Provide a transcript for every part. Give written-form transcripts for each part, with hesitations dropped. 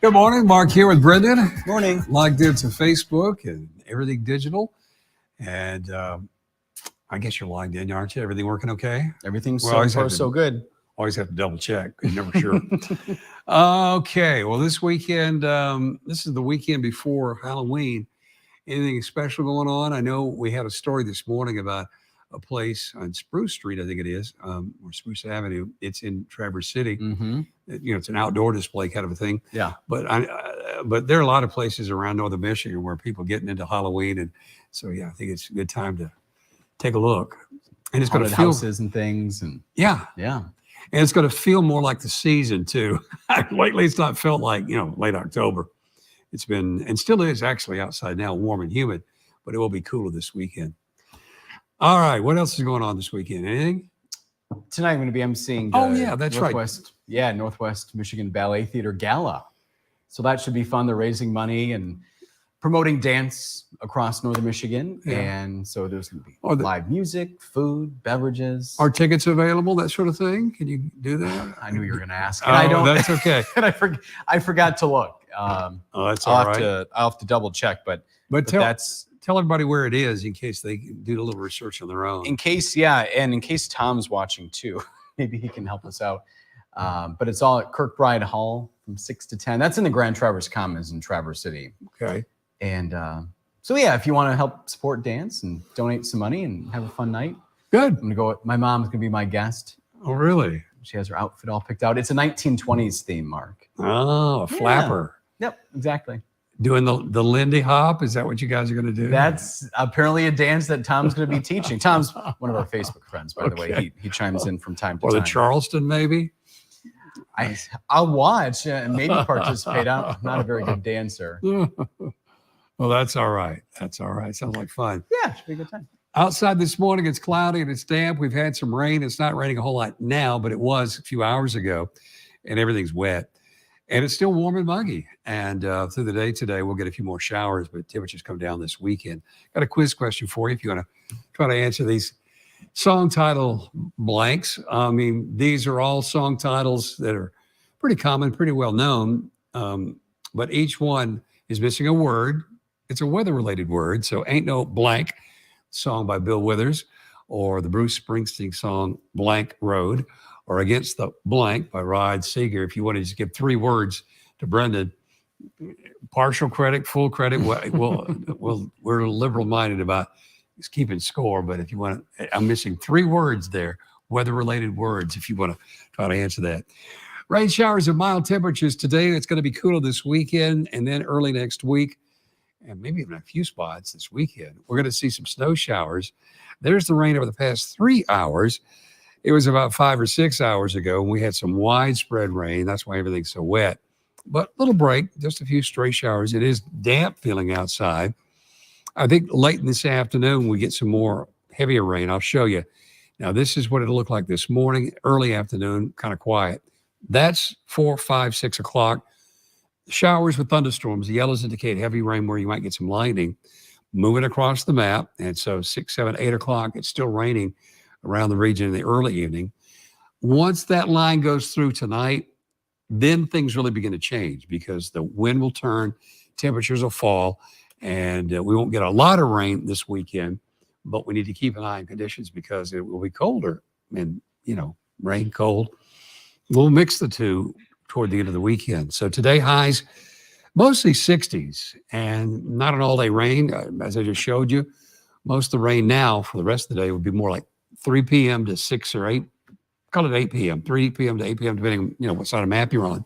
Good morning, Mark here with Brendan. Morning. Logged into Facebook and everything digital. And I guess you're logged in, aren't you? Everything working okay? Everything's Well, so far so good. Always have to double check. You're never sure. Okay. Well, this weekend, this is the weekend before Halloween. Anything special going on? I know we had a story this morning about a place on Spruce Street, I think it is, or Spruce Avenue. It's in Traverse City. Mm-hmm. It's an outdoor display kind of a thing. Yeah. But there are a lot of places around northern Michigan where people are getting into Halloween, and so I think it's a good time to take a look. And it's going to feel houses and things, and yeah, and it's going to feel more like the season too. Lately, it's not felt like late October. It's been and still is actually outside now, warm and humid, but it will be cooler this weekend. All right, what else is going on this weekend? Anything? Tonight I'm going to be emceeing. That's Northwest, right. Yeah, Northwest Michigan Ballet Theater Gala. So that should be fun. They're raising money and promoting dance across northern Michigan, and so there's going to be live music, food, beverages. Are tickets available? That sort of thing? Can you do that? I knew you were going to ask. And I don't. That's okay. And I forgot to look. That's all right. I'll have to double check, but tell everybody where it is in case they do a little research on their own. In case Tom's watching too, maybe he can help us out. But it's all at Kirkbride Hall from 6 to 10. That's in the Grand Traverse Commons in Traverse City. Okay. And so if you want to help support dance and donate some money and have a fun night, good. I'm gonna go. My mom's gonna be my guest. Oh, really? She has her outfit all picked out. It's a 1920s theme, Mark. Oh, a flapper. Yep, exactly. Doing the Lindy Hop? Is that what you guys are going to do? That's apparently a dance that Tom's going to be teaching. Tom's one of our Facebook friends, by the way. He chimes in from time to time. Or the Charleston, maybe? I'll watch and maybe participate. I'm not a very good dancer. Well, that's all right. That's all right. Sounds like fun. Yeah, should be a good time. Outside this morning, it's cloudy and it's damp. We've had some rain. It's not raining a whole lot now, but it was a few hours ago, and everything's wet. And it's still warm and muggy. And through the day today, we'll get a few more showers, but temperatures come down this weekend. Got a quiz question for you if you want to try to answer these song title blanks. I mean, these are all song titles that are pretty common, pretty well known, but each one is missing a word. It's a weather-related word, so Ain't No Blank, song by Bill Withers, or the Bruce Springsteen song Blank Road, or Against the Blank by Rod Seeger. If you want to just give 3 words to Brendan, partial credit, full credit, we're liberal-minded about keeping score, but if you want to, I'm missing 3 words there, weather-related words, if you want to try to answer that. Rain showers and mild temperatures today. It's going to be cooler this weekend, and then early next week, and maybe even a few spots this weekend. We're going to see some snow showers. There's the rain over the past 3 hours. It was about 5 or 6 hours ago, and we had some widespread rain. That's why everything's so wet. But little break, just a few stray showers. It is damp feeling outside. I think late in this afternoon, we get some more heavier rain. I'll show you. Now, this is what it'll look like this morning, early afternoon, kind of quiet. That's 4, 5, 6 o'clock. Showers with thunderstorms. The yellows indicate heavy rain where you might get some lightning. Moving across the map. And so 6, 7, 8 o'clock, it's still raining around the region in the early evening. Once that line goes through tonight, then things really begin to change because the wind will turn, temperatures will fall, and we won't get a lot of rain this weekend, but we need to keep an eye on conditions because it will be colder and, rain, cold. We'll mix the two toward the end of the weekend. So today highs mostly 60s and not an all-day rain. As I just showed you, most of the rain now for the rest of the day would be more like 3 p.m. to 6 or 8, call it 8 p.m., 3 p.m. to 8 p.m., depending what side of map you're on.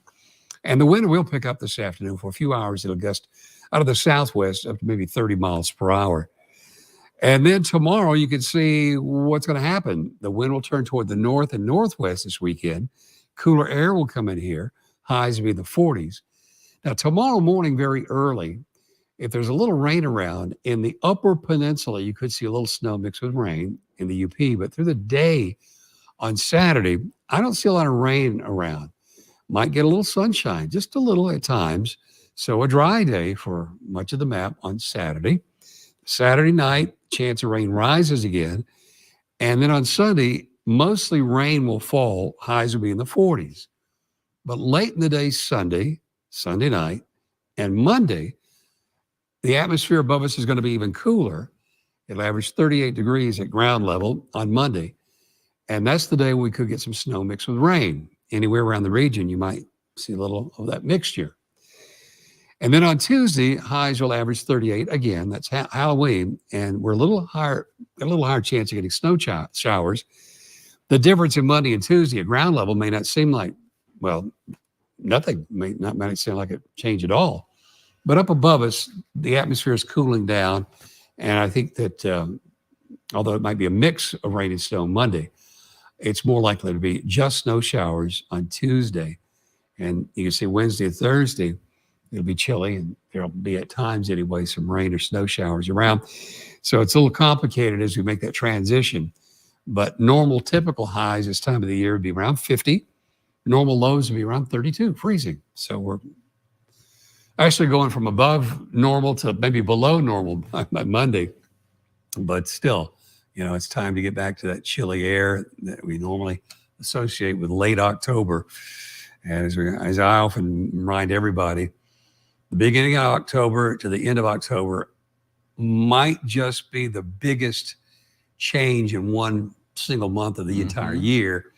And the wind will pick up this afternoon for a few hours. It'll gust out of the southwest up to maybe 30 miles per hour. And then tomorrow you can see what's going to happen. The wind will turn toward the north and northwest this weekend. Cooler air will come in here. Highs will be in the 40s. Now, tomorrow morning, very early, if there's a little rain around in the upper peninsula, you could see a little snow mixed with rain in the UP. But through the day on Saturday, I don't see a lot of rain around. Might get a little sunshine, just a little at times. So a dry day for much of the map on Saturday. Saturday night, chance of rain rises again. And then on Sunday, mostly rain will fall. Highs will be in the 40s. But late in the day, Sunday, Sunday night, and Monday, the atmosphere above us is going to be even cooler. It'll average 38 degrees at ground level on Monday. And that's the day we could get some snow mixed with rain. Anywhere around the region, you might see a little of that mixture. And then on Tuesday, highs will average 38. Again, that's Halloween. And we're a little higher chance of getting snow showers. The difference in Monday and Tuesday at ground level may not seem like, well, nothing may seem like a change at all. But up above us, the atmosphere is cooling down. And I think that although it might be a mix of rain and snow Monday, it's more likely to be just snow showers on Tuesday. And you can see Wednesday and Thursday, it'll be chilly, and there'll be at times anyway some rain or snow showers around. So it's a little complicated as we make that transition. But normal, typical highs this time of the year would be around 50. Normal lows would be around 32, freezing. So we're actually going from above normal to maybe below normal by Monday. But still, it's time to get back to that chilly air that we normally associate with late October. And as I often remind everybody, the beginning of October to the end of October might just be the biggest change in one single month of the entire year,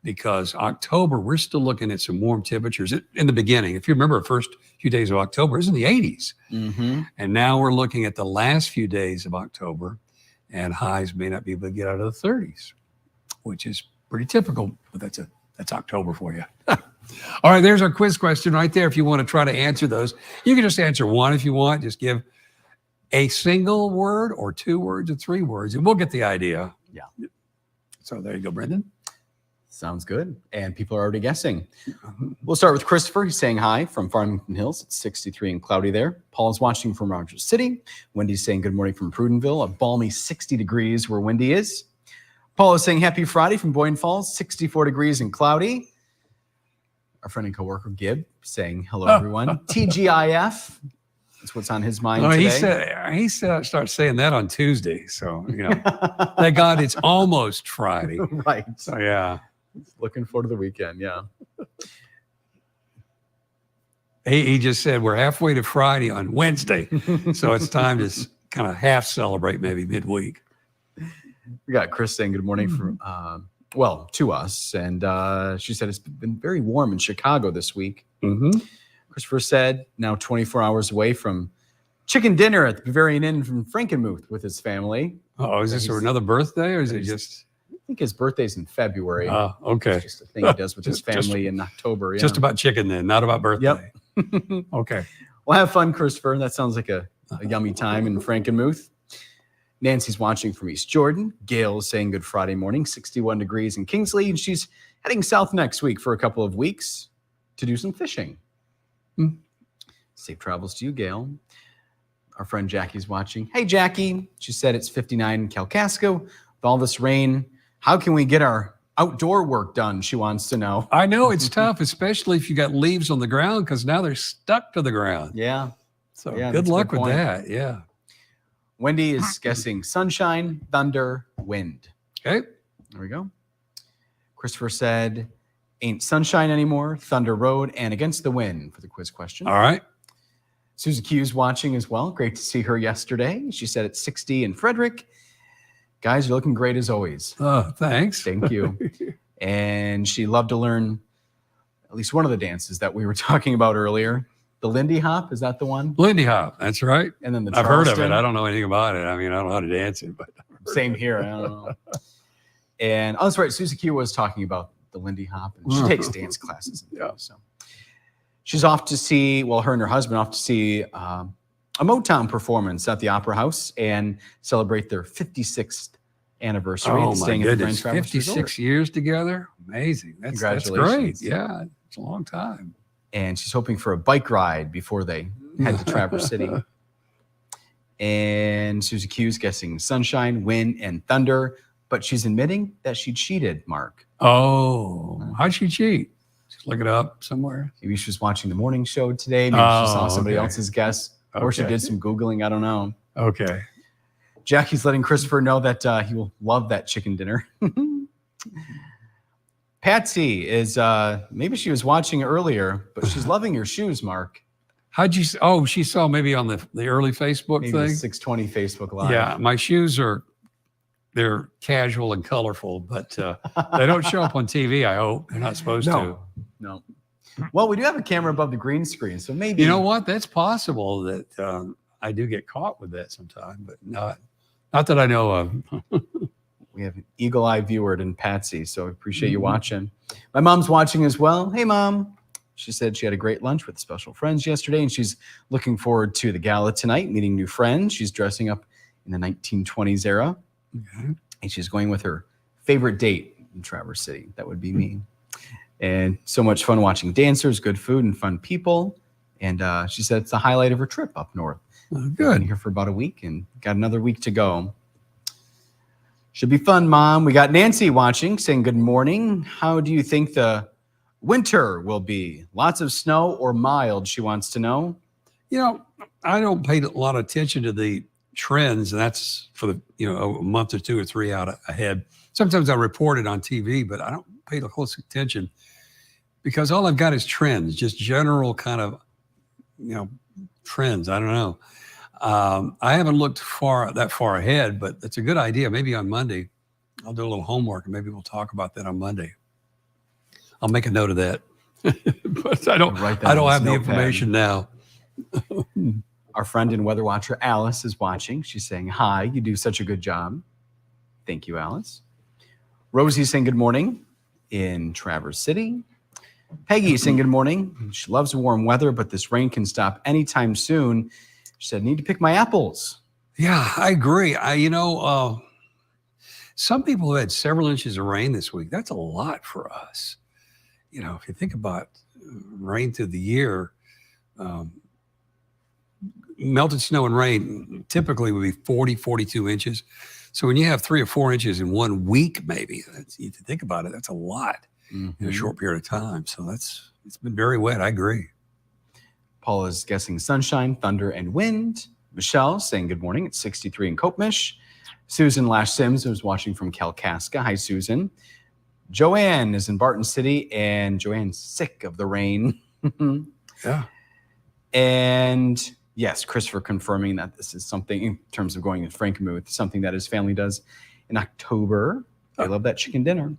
because October, we're still looking at some warm temperatures in the beginning. If you remember, the first few days of October, it was in the 80s. And now we're looking at the last few days of October, and highs may not be able to get out of the 30s, which is pretty typical, but that's October for you. All right, there's our quiz question right there. If you want to try to answer those, you can just answer one if you want. Just give a single word or 2 words or 3 words, and we'll get the idea. Yeah. So there you go, Brendan. Sounds good. And people are already guessing. We'll start with Christopher. He's saying hi from Farmington Hills. It's 63 and cloudy there. Paul's watching from Rogers City. Wendy's saying good morning from Prudenville. A balmy 60 degrees where Wendy is. Paul is saying happy Friday from Boyne Falls. 64 degrees and cloudy. Our friend and coworker Gib saying hello, everyone. TGIF. That's what's on his mind today. He starts saying that on Tuesday. So, thank God it's almost Friday. Right. So, yeah. Looking forward to the weekend. Yeah. He just said we're halfway to Friday on Wednesday. So it's time to kind of half celebrate maybe midweek. We got Chris saying good morning from, to us. And she said it's been very warm in Chicago this week. Christopher said now 24 hours away from chicken dinner at the Bavarian Inn from Frankenmuth with his family. Oh, is this another birthday, or is it just? I think his birthday's in February. Oh, okay. It's just a thing he does with his family in October. Yeah. Just about chicken then, not about birthday. Yep. Okay. Well, have fun, Christopher. That sounds like a yummy time in Frankenmuth. Nancy's watching from East Jordan. Gail is saying good Friday morning, 61 degrees in Kingsley, and she's heading south next week for a couple of weeks to do some fishing. Safe travels to you, Gail. Our friend Jackie's watching. Hey, Jackie. She said it's 59 in Kalkaska. With all this rain, how can we get our outdoor work done? She wants to know. I know it's tough, especially if you got leaves on the ground, because now they're stuck to the ground. Yeah. So good luck with that. Yeah. Wendy is guessing sunshine, thunder, wind. Okay. There we go. Christopher said, ain't sunshine anymore, Thunder Road, and Against the Wind for the quiz question. All right. Susie Q's watching as well. Great to see her yesterday. She said it's 60 in Frederick. Guys, you're looking great as always. Oh, thanks. Thank you. And she loved to learn at least one of the dances that we were talking about earlier. The Lindy Hop, is that the one? Lindy Hop, that's right. And then the I've heard of Charleston. it. I don't know anything about it. I mean, I don't know how to dance it, but same here. I don't know. And that's right. Susie Q was talking about the Lindy Hop, and she takes dance classes. Yeah. So she's off to see, her and her husband off to see a Motown performance at the Opera House and celebrate their 56th anniversary. Oh my goodness, 56 years together. Amazing. That's great. Yeah, it's a long time. And she's hoping for a bike ride before they head to Traverse City. And Susie Q's guessing sunshine, wind, and thunder, but she's admitting that she cheated, Mark. Oh, how'd she cheat? Just look it up somewhere. Maybe she was watching the morning show today. Maybe she saw somebody else's guess, or she did some Googling. I don't know. Okay. Jackie's letting Christopher know that he will love that chicken dinner. Patsy is, maybe she was watching earlier, but she's loving your shoes, Mark. How'd you? Oh, she saw maybe on the early Facebook Maybe thing. the 620 Facebook Live. Yeah, my shoes they're casual and colorful, but they don't show up on TV. I hope they're not supposed to. No. Well, we do have a camera above the green screen, so maybe You know what? That's possible that I do get caught with that sometime, but not that I know of. we have an eagle-eye viewer in Patsy, so I appreciate you watching. My mom's watching as well. Hey, Mom. She said she had a great lunch with special friends yesterday, and she's looking forward to the gala tonight, meeting new friends. She's dressing up in the 1920s era, and she's going with her favorite date in Traverse City. That would be me. And so much fun watching dancers, good food, and fun people. And she said it's the highlight of her trip up north. Good. Been here for about a week and got another week to go. Should be fun, Mom. We got Nancy watching, saying good morning. How do you think the winter will be? Lots of snow or mild, she wants to know. You know, I don't pay a lot of attention to the trends, and that's for the a month or 2 or 3 out ahead. Sometimes I report it on TV, but I don't pay close attention because all I've got is trends, just general kind of trends. I don't know. I haven't looked that far ahead, but it's a good idea. Maybe on Monday, I'll do a little homework and maybe we'll talk about that on Monday. I'll make a note of that, but I don't have the information now. Our friend and weather watcher, Alice, is watching. She's saying, hi, you do such a good job. Thank you, Alice. Rosie's saying good morning in Traverse City. Peggy's saying good morning. She loves warm weather, but this rain can stop anytime soon. She said, need to pick my apples. Yeah, I agree. Some people have had several inches of rain this week. That's a lot for us. If you think about rain through the year, melted snow and rain typically would be 40, 42 inches. So when you have 3 or 4 inches in 1 week, maybe, if you think about it, that's a lot in a short period of time. So it's been very wet. I agree. Paula's guessing sunshine, thunder, and wind. Michelle saying good morning. It's 63 in Copemish. Susan Lash Sims was watching from Kalkaska. Hi, Susan. Joanne is in Barton City, and Joanne's sick of the rain. Yeah. And yes, Christopher confirming that this is something in terms of going to Frankenmuth, something that his family does in October. I love that chicken dinner.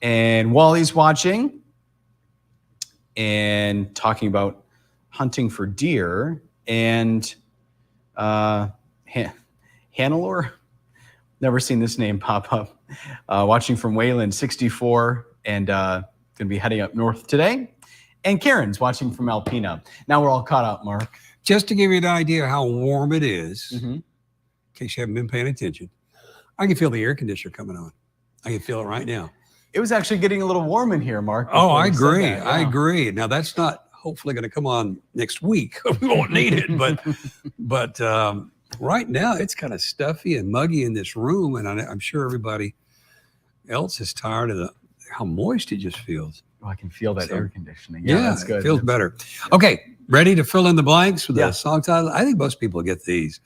And Wally's watching and talking about hunting for deer. And Hannelore, never seen this name pop up. Watching from Wayland, 64, and going to be heading up north today. And Karen's watching from Alpena. Now we're all caught up, Mark. Just to give you an idea how warm it is, in case you haven't been paying attention, I can feel the air conditioner coming on. I can feel it right now. It was actually getting a little warm in here, Mark. Oh, I agree. I agree. Now, that's not hopefully going to come on next week. We won't need it. But right now, it's kind of stuffy and muggy in this room. And I'm sure everybody else is tired of how moist it just feels. Oh, I can feel that air conditioning. Yeah, that's good. It feels better. Okay, ready to fill in the blanks with the song title? I think most people get these.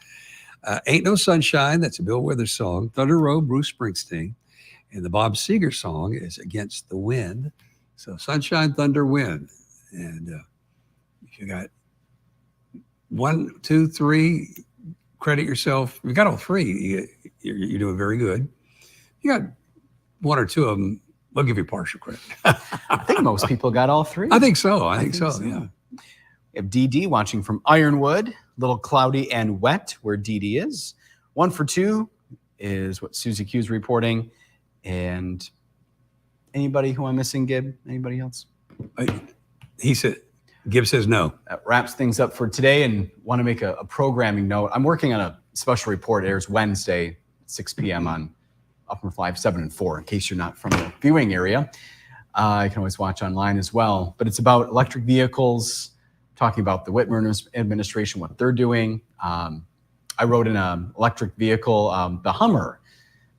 Ain't No Sunshine, that's a Bill Withers song. Thunder Road, Bruce Springsteen. And the Bob Seger song is Against the Wind. So Sunshine, Thunder, Wind. And if you got 1, 2, 3, credit yourself. You got all 3. You're doing very good. You got 1 or 2 of them. We'll give you partial credit. I think most people got all 3. I think so. I think so. Yeah. We have DD watching from Ironwood. A little cloudy and wet where DD is. 1 for 2 is what Susie Q's reporting. And anybody who I'm missing, Gib? Anybody else? Gib says no. That wraps things up for today, and want to make a programming note. I'm working on a special report. It airs Wednesday at 6 p.m. on Upper 5, 7, and 4, in case you're not from the viewing area. You can always watch online as well. But it's about electric vehicles, talking about the Whitmer administration, what they're doing. I rode in an electric vehicle, the Hummer,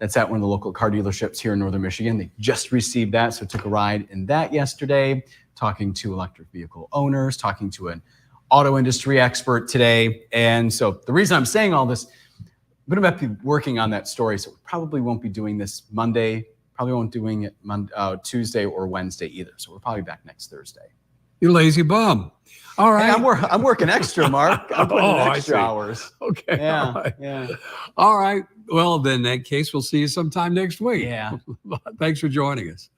that's at one of the local car dealerships here in Northern Michigan. They just received that, so I took a ride in that yesterday, talking to electric vehicle owners, talking to an auto industry expert today. And so the reason I'm saying all this, I'm going to be working on that story, so we probably won't be doing this Monday, probably won't doing it Tuesday or Wednesday either. So we're probably back next Thursday. You lazy bum. All right. Hey, I'm working extra, Mark. I'm putting in I extra see. hours. Okay. Yeah. All right. Yeah. All right. Well, then in that case, we'll see you sometime next week. Yeah. Thanks for joining us.